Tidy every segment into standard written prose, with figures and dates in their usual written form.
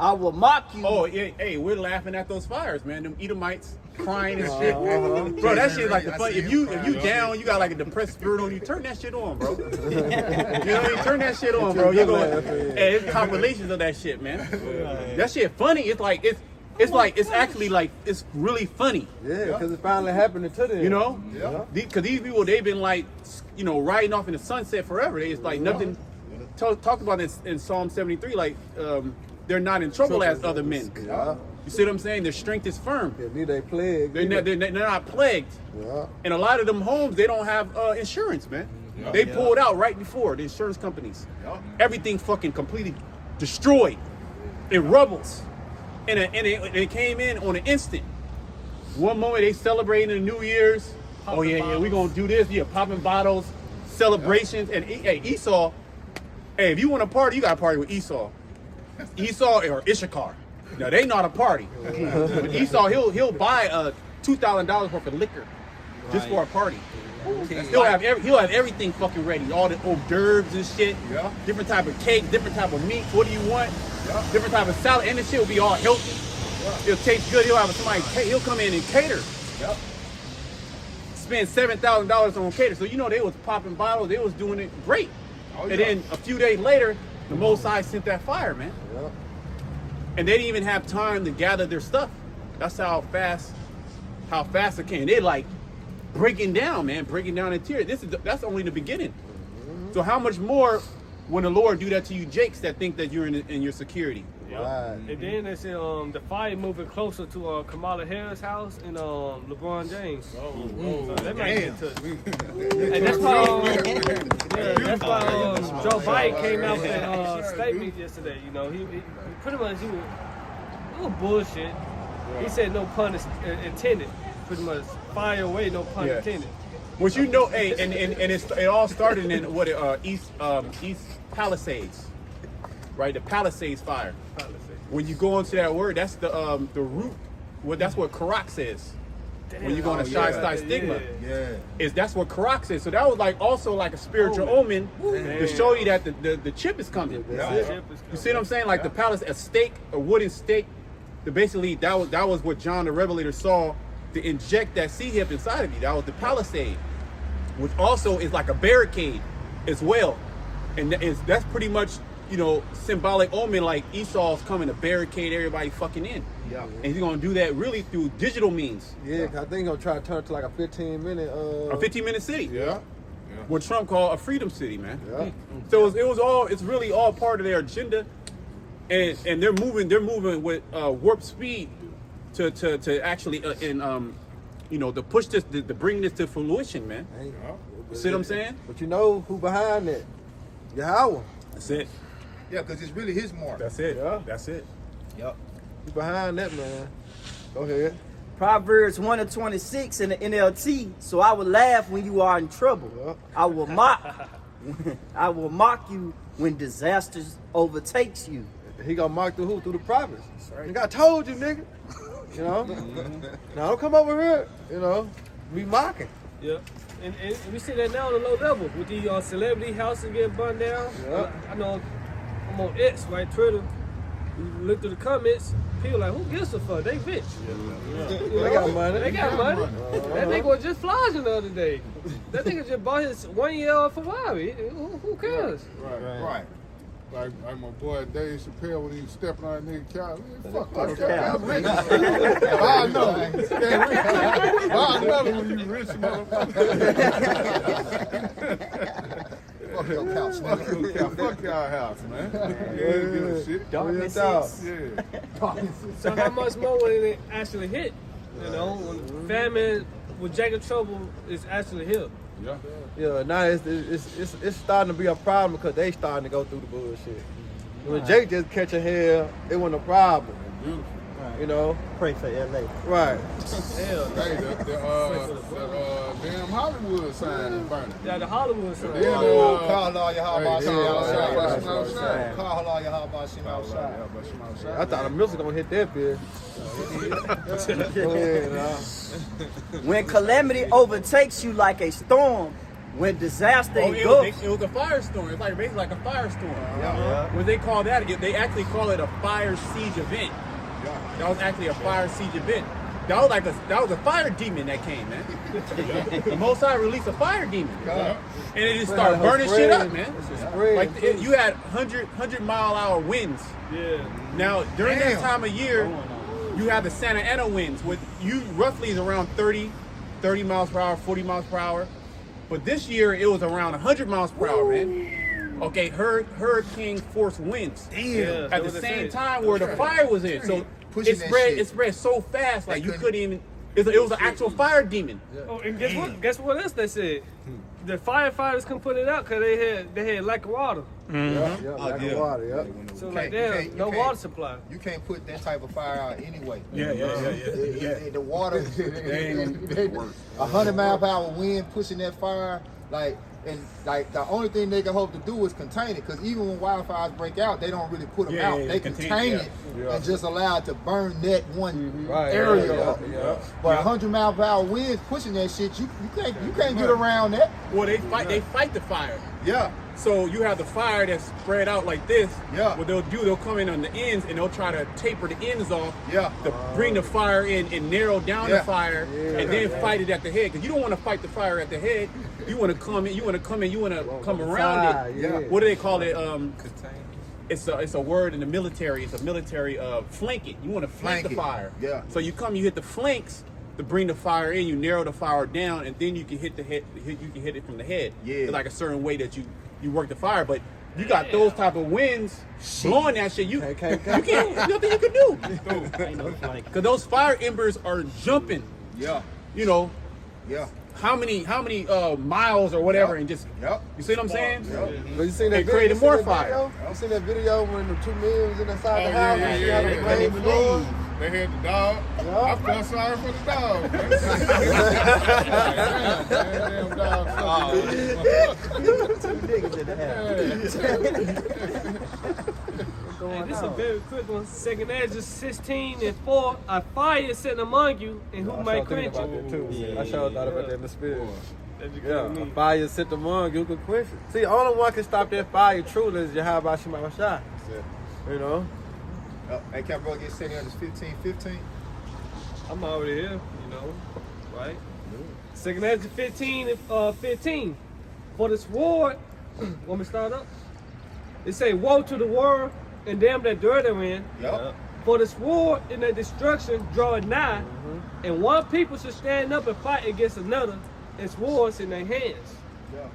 I will mock you. Oh, yeah, hey, we're laughing at those fires, man. Them Edomites crying and shit. Bro, that shit like the fun. If you down, you got like a depressed spirit on you, turn that shit on, bro. You know what I mean? Turn that shit on, bro. You're going, hey, it's compilations of that shit, man. That shit funny. It's actually like, it's really funny. Yeah, because it finally happened to them. You know? Yeah. Because these people, they've been like, you know, riding off in the sunset forever. It's like nothing, talked about this in Psalm 73, like, they're not in trouble as other men. Yeah. You see what I'm saying? Their strength is firm. They plagued. They're not plagued. Yeah. And a lot of them homes, they don't have insurance, man. Yeah. They pulled out right before, the insurance companies. Yeah. Everything fucking completely destroyed. In rubbles. And it came in on an instant. One moment they celebrating the New Year's. Oh yeah, we're gonna do this. Yeah, popping bottles, celebrations. Yeah. And hey, Esau, hey, if you want to party, you gotta party with Esau. Esau or Issachar. Now they not a party. But Esau, he'll buy $2,000 worth of liquor just for a party. He'll have everything fucking ready. All the hors d'oeuvres and shit. Yeah. Different type of cake, different type of meat. What do you want? Yeah. Different type of salad, and this shit will be all healthy. Yeah. It'll taste good. He'll have somebody. He'll come in and cater. Yep. Spend $7,000 on cater. So you know they was popping bottles. They was doing it great. Oh, yeah. And then a few days later, the Most High sent that fire, man. Yep. And they didn't even have time to gather their stuff. That's how fast it came. They like breaking down, man, breaking down in tears. That's only the beginning. Mm-hmm. So how much more when the Lord do that to you, Jakes, that think that you're in your security? Yep. Right. And then they said the fire moving closer to Kamala Harris' house and LeBron James. So they might get touched. And that's why Joe Biden came out with a statement yesterday. You know, he pretty much he was bullshit. He said no pun intended. Pretty much fire away, no pun intended. Which you know, hey, and it all started in East Palisades, right? The Palisades fire. When you go into that word, that's the root. Well, that's what Karak says. Damn. When you go into Shai Stigma, that's what Karak says. So that was like also like a spiritual omen to show you that the chip is coming. You see what I'm saying? Like the palace, a stake, a wooden stake. Basically, that was what John the Revelator saw to inject that sea hip inside of you. That was the palisade, which also is like a barricade as well, and that's pretty much, you know, symbolic omen, like Esau's coming to barricade everybody fucking in. Yeah. And he's gonna do that really through digital means. Yeah, I think he's gonna try to turn it to like a 15-minute city. Yeah. What Trump called a freedom city, man. Yeah. So it's really all part of their agenda, and they're moving with warp speed to actually you know, to push this, to bring this to fruition, man. You see what I'm saying? But you know who behind that? Yahweh. That's it. Yeah, because it's really his mark. That's it. Yeah. That's it. Yep. You behind that, man. Go ahead. Proverbs 1:26 in the NLT. So I will laugh when you are in trouble. Yep. I will mock you when disasters overtakes you. He gonna mock through who? Through the prophets. Right. Nigga, I told you, nigga. You know? Now don't come over here, you know, be mocking. Yeah. And we see that now on a low level with the celebrity houses getting burned down. Yeah. I know I'm on X, right? Twitter. You look through the comments, people like, who gives a fuck? They rich. Yeah. They got money. They got money. That nigga was just flogging the other day. That nigga just bought his 1-year-old Ferrari. Who cares? Right. Like my boy Dave Chappelle when he was stepping on that nigga couch. Fuck that. I know. I know when you rich motherfucker. Fuck your couch, nigga. Fuck y'all house, man. Yeah, shit. So how much more when it actually hit? You know, when famine with Jacob Trouble is actually hit. Yeah, now it's starting to be a problem because they starting to go through the bullshit. When Jake just catch a hair, it wasn't a problem. You know? Pray for LA. Right. Hell, hey, the damn Hollywood sign is burning. Yeah, the Hollywood sign. Call all your hot outside. Call all your hot outside. I thought the music gonna hit that bitch. When calamity overtakes you like a storm, when disaster Oh, engulfs. it was a firestorm. It's like basically like a firestorm. When they call that, they actually call it a fire siege event. That was actually a fire siege event. That was a fire demon that came, man. The Most High released a fire demon, and it just started burning shit up, man. Like you had 100-mile-an-hour winds. Yeah. Now during that time of year, you have the Santa Ana winds, with you roughly is around 30 miles per hour, 40 miles per hour. But this year it was around 100 miles per hour, man. Okay, hurricane force winds. Damn. At the same time where the fire was in, so it spread so fast, like you couldn't even. It was an actual fire demon. Oh, and guess what? Guess what else they said? The firefighters couldn't put it out because they had lack of water. Lack of water, So like there's no water supply. You can't put that type of fire out anyway. The water, 100-mile-per-hour wind pushing that fire, the only thing they can hope to do is contain it. Because even when wildfires break out, they don't really put them out. They contain it and just allow it to burn that one area. But 100-mile-per-hour winds pushing that shit, you can't get around that. Well, they fight the fire. Yeah. So you have the fire that's spread out like this. Yeah. What they'll come in on the ends and they'll try to taper the ends off. Yeah. To bring the fire in and narrow down the fire, and then fight it at the head. Because you don't want to fight the fire at the head. You want to come in. You want to come around it. Yeah. What do they call it? It's a word in the military. It's a military flank it. You want to flank the fire. Yeah. So you hit the flanks to bring the fire in. You narrow the fire down, and then you can hit the head. You can hit it from the head. Yeah. It's like a certain way that you work the fire, but you got those type of winds blowing that shit. You can't. Nothing you can do. Because those fire embers are jumping. Yeah. You know. Yeah. How many miles or whatever, and just you see what I'm saying? But you seen that video? Created more fire. You seen that video when the 2 men was inside the house? Yeah. You see how the flames blowing? They had the dog. I felt sorry for the dog. Damn dog. Hey, this is a very quick one. 2nd Ezra 16:4. A fire is set among you, and who might quench it? I sure thought about that in the spirit. Yeah. A fire set among you, could quench it. See, only one can stop that fire truly is Yahweh Shema Shah. You know? Hey, can bro get sitting on this 15-15? I'm already here, you know, right? 2nd Ezra 15:15. For the sword, want me to start up? It say, woe to the world and them that dwell therein. Yep. For the sword and the destruction draweth nigh, and one people should stand up and fight against another, and swords in their hands. Yeah.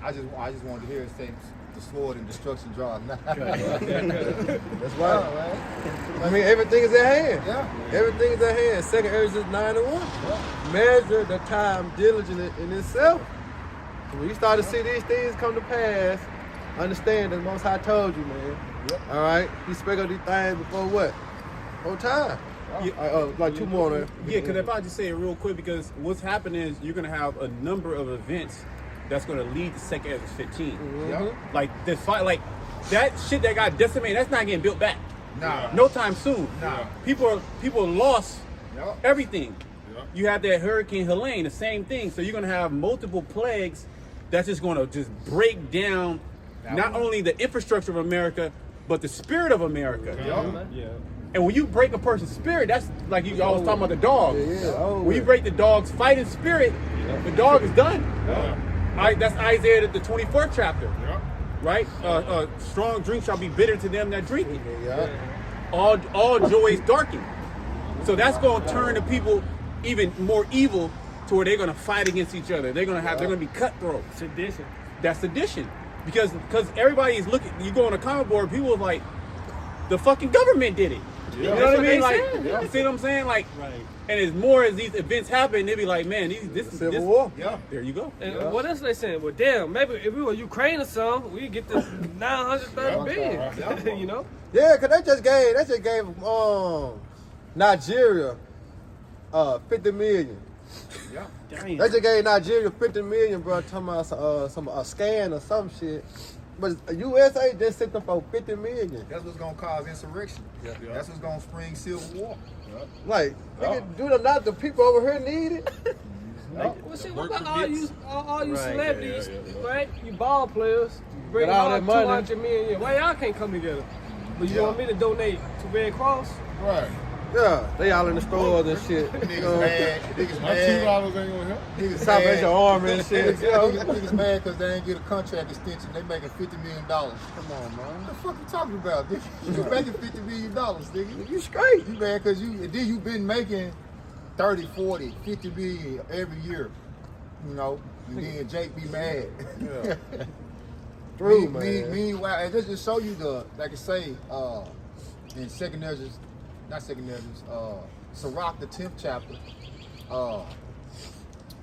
I just wanted to hear it say the sword and destruction draw nigh. That's right, man. I mean, everything is at hand. Yeah. Everything is at hand. 2nd Ezra 9:1. Measure the time diligent in itself. When you start to see these things come to pass, understand that the Most High told you, man. Yep. All right? He spoke of these things before what? Whole time. Like 2 more there. Yeah, because if I just say it real quick, because what's happening is you're gonna have a number of events that's gonna lead to 2nd Ezra 15. Yep. Like this fight, like that shit that got decimated, that's not getting built back. Nah. No time soon. Nah. People lost Yep. everything. Yep. You have that Hurricane Helene, the same thing. So you're gonna have multiple plagues that's just gonna just break down not only the infrastructure of America, but the spirit of America. Yeah. And when you break a person's spirit, that's like you always talking about the dog. When you break the dog's fighting spirit, the dog is done. That's Isaiah the 24th chapter. Right? Strong drink shall be bitter to them that drink it. All joy is darkened. So that's going to turn the people even more evil to where they're going to fight against each other. They're going to be cutthroat. Sedition. That's sedition. Because everybody is looking, you go on a comic board, people are like, the fucking government did it. You know what I mean? Like, you see what I'm saying? Like, and as more as these events happen, they be like, man, this Civil War. Yeah. There you go. And what else they saying? Well, damn, maybe if we were Ukraine or something, we'd get this 930 billion. You know? Yeah, cause they just gave Nigeria 50 million. Yeah. They just gave Nigeria 50 million, bro. Talking about a scan or some shit. But USA just sent them for 50 million. That's what's gonna cause insurrection. Yeah. That's what's gonna spring civil war. Like, nigga, do not the people over here need it? Well, shit, what about all you Right. celebrities, right? You ball players, bring Got all all that money. 200 million. Why y'all can't come together? But you want me to donate to Red Cross? Right. Yeah, they all in the stores and shit. Niggas mad. Niggas My mad. $2 ain't gonna help. Niggas Stop at your arm and shit. Niggas mad because they ain't get a contract extension. They making $50 million. Come on, man. What the fuck you talking about, nigga? You making $50 million, nigga. You straight. You mad because you been making 30, 40, 50 million every year. You know, and then Jake be mad. Yeah. True, man. Meanwhile, and this just show you like I say, in Sirach, the 10th chapter,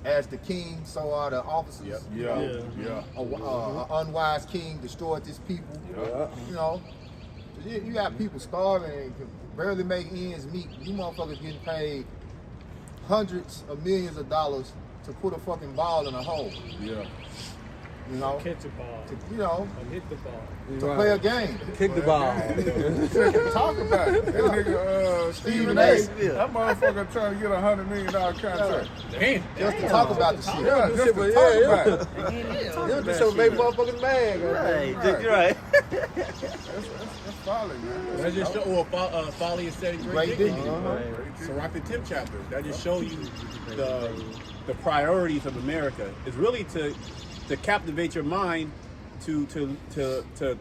as the king, so are the officers. Yeah. An unwise king destroyed his people. Yeah. You know, you got people starving and can barely make ends meet. You motherfuckers getting paid hundreds of millions of dollars to put a fucking ball in a hole. Yeah. You know, Catch a ball. you know, And hit the ball. to play a game. Kick the ball. Talk about it. That nigga Stephen A. That motherfucker trying to get $100 million contract. Damn. Just to talk about the shit. Yeah, just to talk about it. Yeah, this shit make motherfuckers mad. Right, you're right. That's folly, man. That just show folly is setting Great great dignity. dignity. Sirach the 10th chapter. That just show you the priorities of America. Is really to captivate your mind, to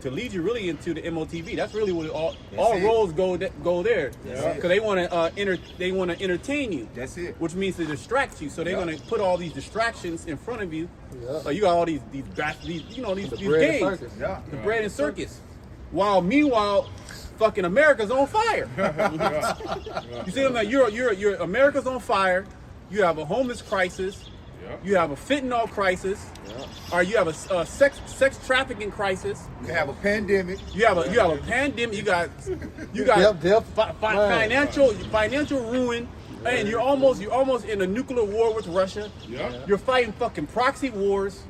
lead you really into the MOTV. That's really what all roads go there, because they want to entertain you. That's it. Which means to distract you. So they're gonna put all these distractions in front of you. So you got all these games, Yeah. the bread and circus. Meanwhile, fucking America's on fire. You see what I'm saying? You're America's on fire. You have a homeless crisis. You have a fentanyl crisis, or you have a sex trafficking crisis. You have a pandemic. You have a pandemic. You got financial ruin, and you're almost in a nuclear war with Russia. You're fighting fucking proxy wars,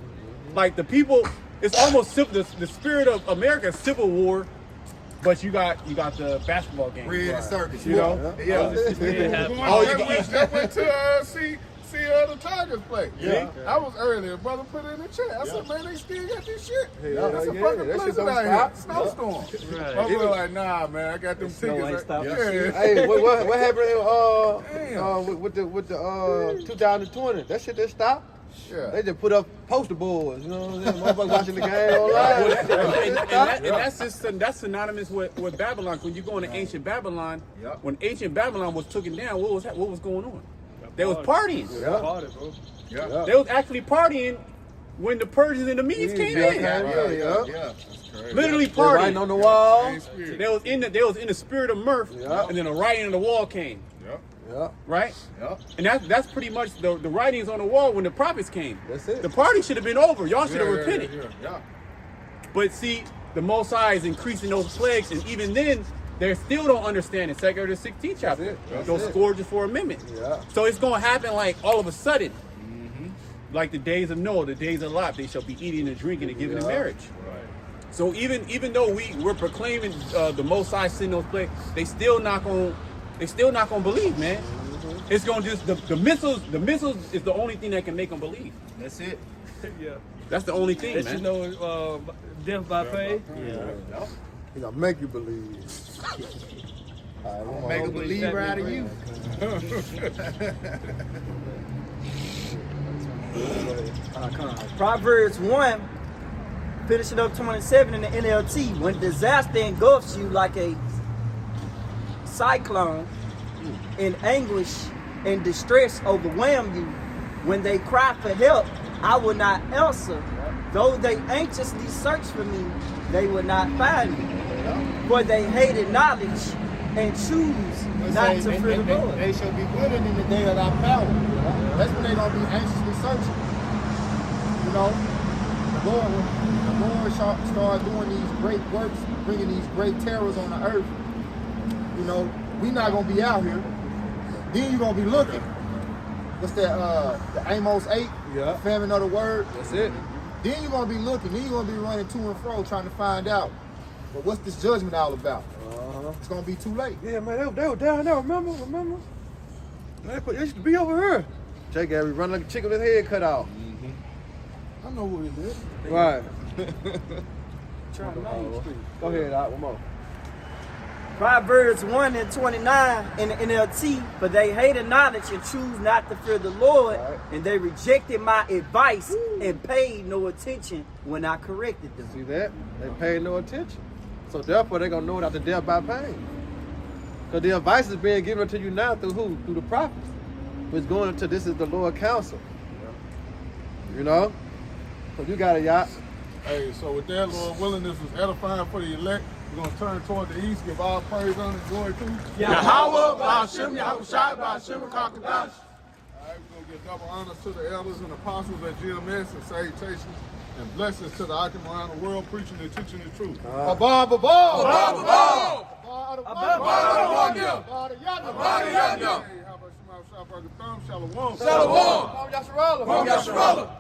like the people. It's almost the spirit of America, civil war. But you got the basketball game. Bread and circus. You know? Yeah. That went to see the Tigers play. Yeah. I was earlier. Brother put it in the chat. I said, man, they still got this shit. Yeah, It's a yeah, fucking that shit blizzard don't out here. stop. Snowstorm. Right. My brother like, nah, man, I got them Snow ain't tickets. stopping. Hey, what happened Damn. with the 2020? That shit just stopped. Yeah. They just put up poster boards, you know what I'm saying? Motherfuckers watching the game online. And that's synonymous with Babylon. When you go into ancient Babylon, when ancient Babylon was taken down, what was going on? They was partying. Party, bro. Yeah. They was actually partying when the Persians and the Medes came in. Yeah. Literally They writing partying. on the wall. Same spirit. They was in the spirit of mirth, Yeah. and then the writing on the wall came. Yeah, Right? Yeah. And that's pretty much the writings on the wall when the prophets came. that's it. The party should have been over. Y'all should have repented. Yeah. But see, the Most High is increasing those plagues, and even then, they still don't understand it. 2nd or the 16th chapter. That's Those it. scourges for amendment. Yeah. So it's going to happen like all of a sudden. Like the days of Noah, the days of Lot, they shall be eating and drinking and giving in marriage. So even though we're proclaiming the Most High send those plagues, they still not gonna believe, man. It's gonna just the missiles is the only thing that can make them believe. That's it. Yeah. That's the only thing, That man. you know, death by pain. Yeah. He gonna make you believe. Make a believer out of you. Proverbs 1, finishing up 27 in the NLT. When disaster engulfs you like a cyclone, and anguish and distress overwhelm you, when they cry for help, I will not answer. Though they anxiously search for me, they will not find me. For they hated knowledge and choose not to fear the Lord. They shall be glittered in the day of thy power. That's when they're going to be anxiously searching. You know, the Lord shall start doing these great works, bringing these great terrors on the earth. You know, we not going to be out here. Then you're going to be looking. What's that, the Amos 8? Yeah. Famine of the word. That's it. Then you're going to be looking. Then you're going to be running to and fro trying to find out. But what's this judgment all about? It's going to be too late. Yeah, man, they were down there, remember? They used to be over here. Jay Gary run like a chicken with his head cut out. I know who it is. Right. Try Main Street. Go ahead, Doc, one more. Proverbs 1 and 29 in the NLT, but they hated knowledge and choose not to fear the Lord, Right. and they rejected my advice and paid no attention when I corrected them. See that? They pay no attention. So therefore, they're going to know without the death by pain. Because the advice is being given to you now through who? Through the prophets. Which going into this is the Lord counsel. You know? So you got it, y'all. Hey, so with that, Lord willing, this was edifying for the elect. We're going to turn toward the east, give all praise, honor, and glory to you. Yahweh, Ba'ashem, Yahushai, Ba'ashem, Kakadash. All right, we're going to give double honors to the elders and apostles at GMS and salutations and blessings to the Akim around the world preaching and teaching the truth. Above, above. Above, above. Above, Above, Hey, how about Shema Shabbat Shalom? Shalom. Yasharallah. Yasharallah.